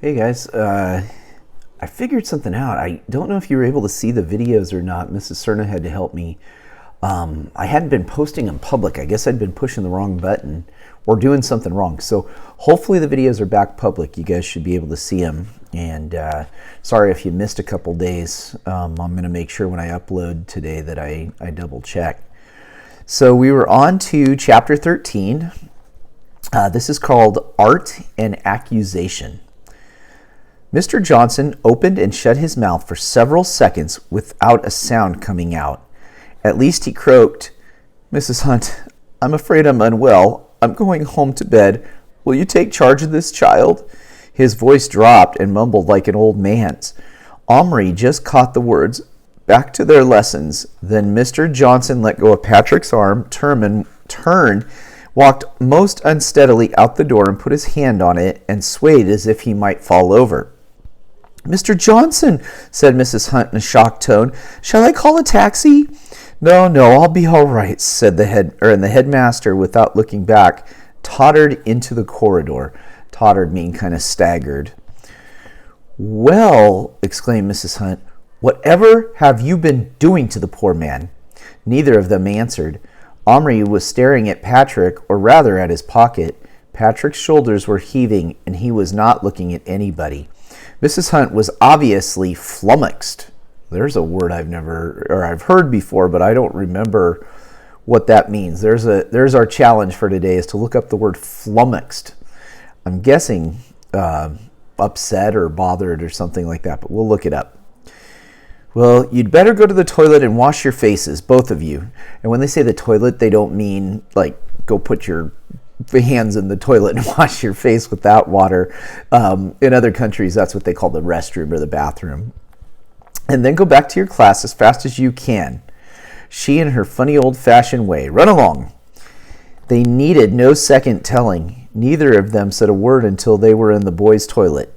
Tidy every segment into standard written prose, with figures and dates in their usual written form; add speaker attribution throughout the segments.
Speaker 1: Hey guys, I figured something out. I don't know if you were able to see the videos or not. Mrs. Cerna had to help me. I hadn't been posting in public. I guess I'd been pushing the wrong button or doing something wrong. So hopefully the videos are back public. You guys should be able to see them. And sorry if you missed a couple days. I'm going to make sure when I upload today that I double check. So we were on to chapter 13. This is called Art and Accusation. Mr. Johnson opened and shut his mouth for several seconds without a sound coming out. At least he croaked, "Mrs. Hunt, I'm afraid I'm unwell. I'm going home to bed. Will you take charge of this child?" His voice dropped and mumbled like an old man's. Omri just caught the words, "Back to their lessons." Then Mr. Johnson let go of Patrick's arm, turned, walked most unsteadily out the door and put his hand on it and swayed as if he might fall over. "Mr. Johnson," said Mrs. Hunt in a shocked tone, "shall I call a taxi?" No, I'll be all right," said the headmaster without looking back, tottered into the corridor. Tottered mean kind of staggered. "Well," exclaimed Mrs. Hunt, "whatever have you been doing to the poor man?" Neither of them answered. Omri was staring at Patrick, or rather at his pocket. Patrick's shoulders were heaving, and he was not looking at anybody. Mrs. Hunt was obviously flummoxed. There's a word I've heard before, but I don't remember what that means. There's our challenge for today, is to look up the word flummoxed. I'm guessing upset or bothered or something like that, but we'll look it up. "Well, you'd better go to the toilet and wash your faces, both of you." And when they say the toilet, they don't mean like go put your hands in the toilet and wash your face with that water. In other countries, that's what they call the restroom or the bathroom. "And then go back to your class as fast as you can." She, in her funny old-fashioned way, "Run along." They needed no second telling. Neither of them said a word until they were in the boys' toilet.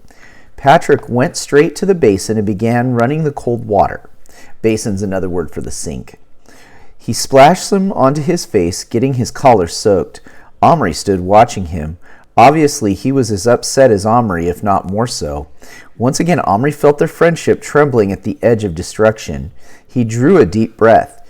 Speaker 1: Patrick went straight to the basin and began running the cold water. Basin's another word for the sink. He splashed some onto his face, getting his collar soaked. Omri stood watching him. Obviously, he was as upset as Omri, if not more so. Once again, Omri felt their friendship trembling at the edge of destruction. He drew a deep breath.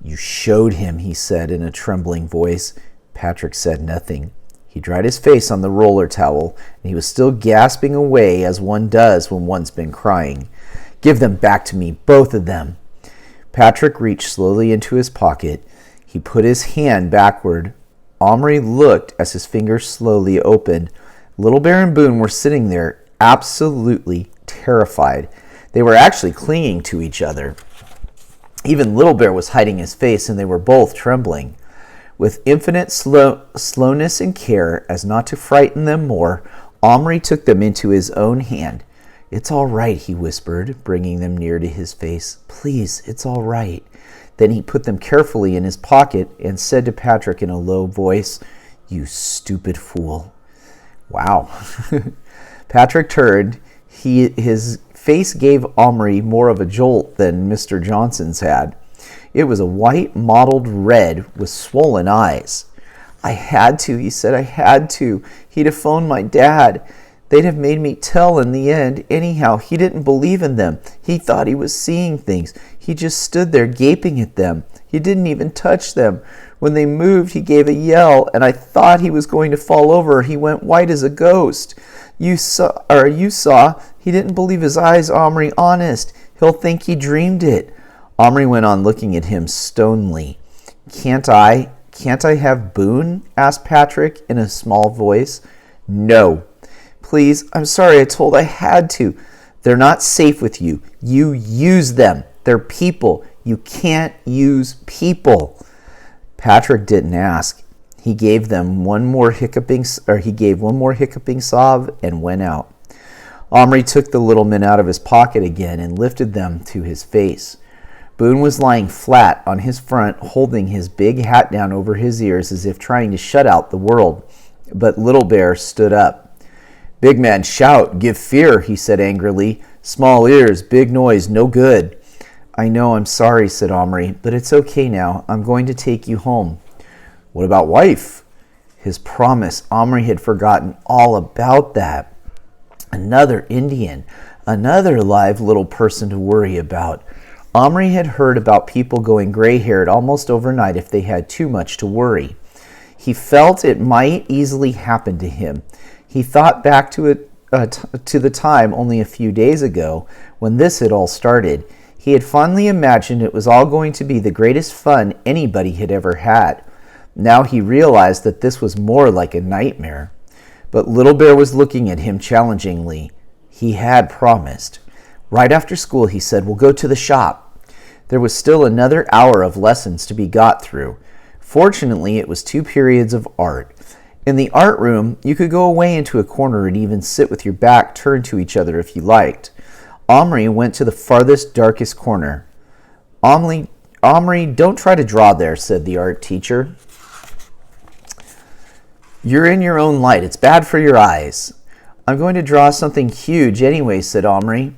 Speaker 1: "You showed him," he said in a trembling voice. Patrick said nothing. He dried his face on the roller towel, and he was still gasping away as one does when one's been crying. "Give them back to me, both of them." Patrick reached slowly into his pocket. He put his hand backward. Omri looked as his fingers slowly opened. Little Bear and Boone were sitting there, absolutely terrified. They were actually clinging to each other. Even Little Bear was hiding his face, and they were both trembling. With infinite slowness and care, as not to frighten them more, Omri took them into his own hand. "It's all right," he whispered, bringing them near to his face. "Please, it's all right." Then he put them carefully in his pocket and said to Patrick in a low voice, "You stupid fool." Wow. Patrick turned. His face gave Omri more of a jolt than Mr. Johnson's had. It was a white mottled red with swollen eyes. "I had to," he said. "I had to. He'd have phoned my dad. They'd have made me tell in the end. Anyhow, he didn't believe in them. He thought he was seeing things. He just stood there gaping at them. He didn't even touch them. When they moved, he gave a yell, and I thought he was going to fall over. He went white as a ghost. You saw. He didn't believe his eyes, Omri. Honest. He'll think he dreamed it." Omri went on looking at him stonily. Can't I have Boone?" asked Patrick in a small voice. "No. Please, I'm sorry, I had to. They're not safe with you. You use them. They're people. You can't use people." Patrick didn't ask. He gave one more hiccuping sob and went out. Omri took the little men out of his pocket again and lifted them to his face. Boone was lying flat on his front, holding his big hat down over his ears as if trying to shut out the world. But Little Bear stood up. "Big man shout, give fear," he said angrily. "Small ears, big noise, no good." "I know, I'm sorry," said Omri, "but it's okay now. I'm going to take you home." "What about wife?" His promise. Omri had forgotten all about that. Another Indian, another live little person to worry about. Omri had heard about people going gray-haired almost overnight if they had too much to worry. He felt it might easily happen to him. He thought back to the time only a few days ago when this had all started. He had fondly imagined it was all going to be the greatest fun anybody had ever had. Now he realized that this was more like a nightmare. But Little Bear was looking at him challengingly. He had promised. Right after school, he said, "We'll go to the shop." There was still another hour of lessons to be got through. Fortunately, it was 2 periods of art. In the art room, you could go away into a corner and even sit with your back turned to each other if you liked. Omri went to the farthest, darkest corner. Omri, don't try to draw there," said the art teacher. "You're in your own light. It's bad for your eyes." "I'm going to draw something huge anyway," said Omri.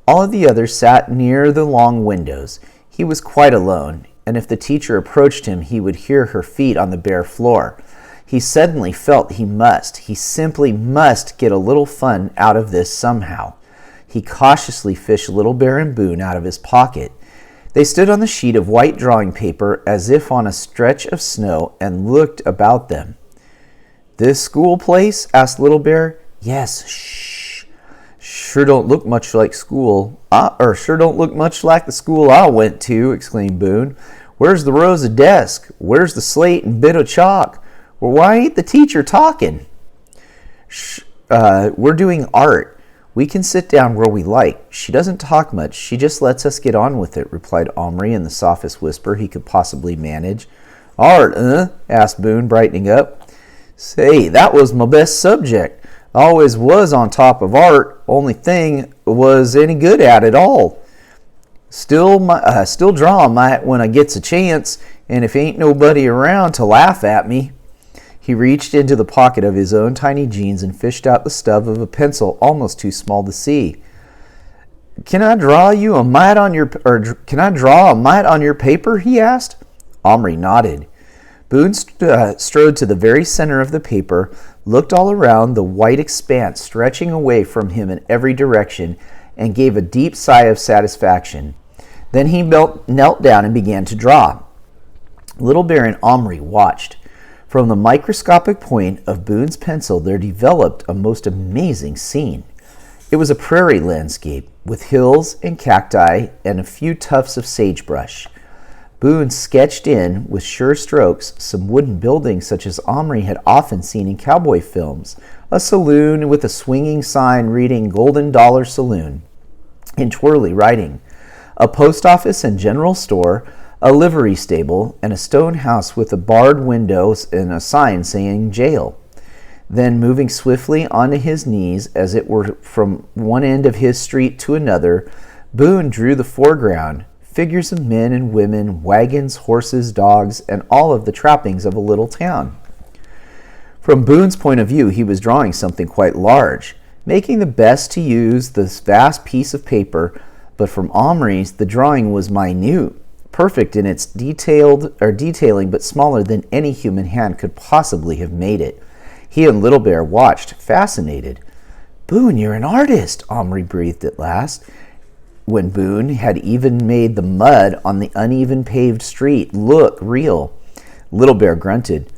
Speaker 1: All of the others sat near the long windows. He was quite alone, and if the teacher approached him, he would hear her feet on the bare floor. He suddenly felt he simply must get a little fun out of this somehow. He cautiously fished Little Bear and Boone out of his pocket. They stood on the sheet of white drawing paper as if on a stretch of snow and looked about them. "This school place?" asked Little Bear. "Yes, shh. Sure don't look much like school. Sure don't look much like the school I went to," exclaimed Boone. "Where's the rows of desks? Where's the slate and bit of chalk? Well, why ain't the teacher talking?" We're doing art. We can sit down where we like. She doesn't talk much. She just lets us get on with it," replied Omri in the softest whisper he could possibly manage. "Art, asked Boone, brightening up. "Say, that was my best subject. I always was on top of art. Only thing was any good at it all. Still draw might when I gets a chance, and if ain't nobody around to laugh at me." He reached into the pocket of his own tiny jeans and fished out the stub of a pencil almost too small to see. Can I draw a mite on your paper?" he asked. Omri nodded. Boone strode to the very center of the paper, looked all around the white expanse stretching away from him in every direction, and gave a deep sigh of satisfaction. Then he knelt down and began to draw. Little Bear and Omri watched. From the microscopic point of Boone's pencil, there developed a most amazing scene. It was a prairie landscape with hills and cacti and a few tufts of sagebrush. Boone sketched in, with sure strokes, some wooden buildings such as Omri had often seen in cowboy films, a saloon with a swinging sign reading "Golden Dollar Saloon" in twirly writing, a post office and general store, a livery stable, and a stone house with a barred windows and a sign saying "Jail." Then, moving swiftly onto his knees, as it were from one end of his street to another, Boone drew the foreground, figures of men and women, wagons, horses, dogs, and all of the trappings of a little town. From Boone's point of view, he was drawing something quite large, making the best to use this vast piece of paper, but from Omri's, the drawing was minute, perfect in its detailing, but smaller than any human hand could possibly have made it. He and Little Bear watched, fascinated. "Boone, you're an artist," Omri breathed at last, when Boone had even made the mud on the uneven paved street look real. Little Bear grunted.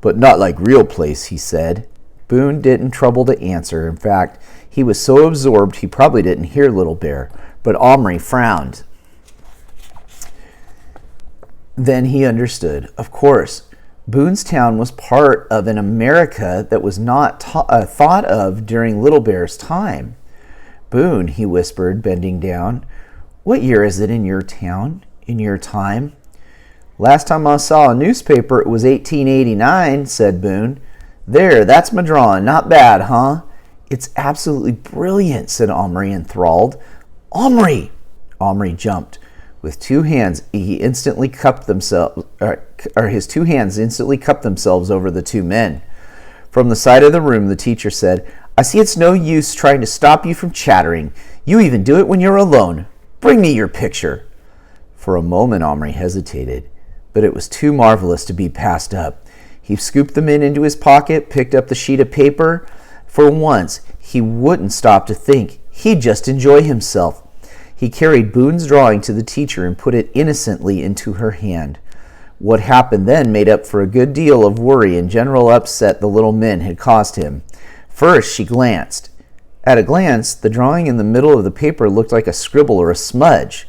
Speaker 1: "But not like real place," he said. Boone didn't trouble to answer. In fact, he was so absorbed he probably didn't hear Little Bear, but Omri frowned. Then he understood. Of course, Boone's town was part of an America that was not thought of during Little Bear's time. "Boone," he whispered, bending down, "what year is it in your town, in your time?" "Last time I saw a newspaper, it was 1889, said Boone. "There, that's my drawing. Not bad, huh?" "It's absolutely brilliant," said Omri, enthralled. "Omri!" Omri jumped. With his two hands instantly cupped themselves over the two men. From the side of the room, the teacher said, "I see it's no use trying to stop you from chattering. You even do it when you're alone. Bring me your picture." For a moment, Omri hesitated, but it was too marvelous to be passed up. He scooped them into his pocket, picked up the sheet of paper, For once, he wouldn't stop to think. He'd just enjoy himself. He carried Boone's drawing to the teacher and put it innocently into her hand. What happened then made up for a good deal of worry and general upset the little men had caused him. First, she glanced. At a glance, the drawing in the middle of the paper looked like a scribble or a smudge.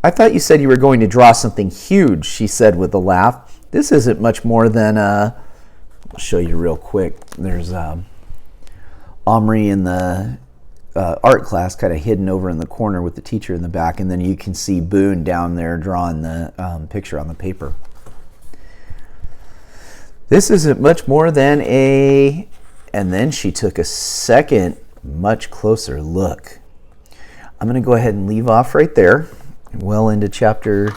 Speaker 1: "I thought you said you were going to draw something huge," she said with a laugh. "This isn't much more than I'll show you real quick. There's Omri in the art class kind of hidden over in the corner with the teacher in the back, and then you can see Boone down there drawing the picture on the paper. This isn't much more than a..." And then she took a second, much closer look. I'm going to go ahead and leave off right there. Well into chapter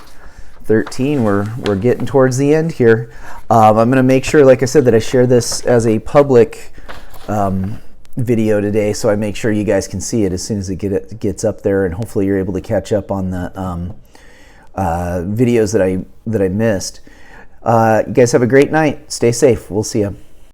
Speaker 1: 13, we're getting towards the end here. I'm going to make sure, like I said, that I share this as a public video today, so I make sure you guys can see it as soon as it gets up there, and hopefully you're able to catch up on the videos that I missed. You guys have a great night. Stay safe. We'll see you.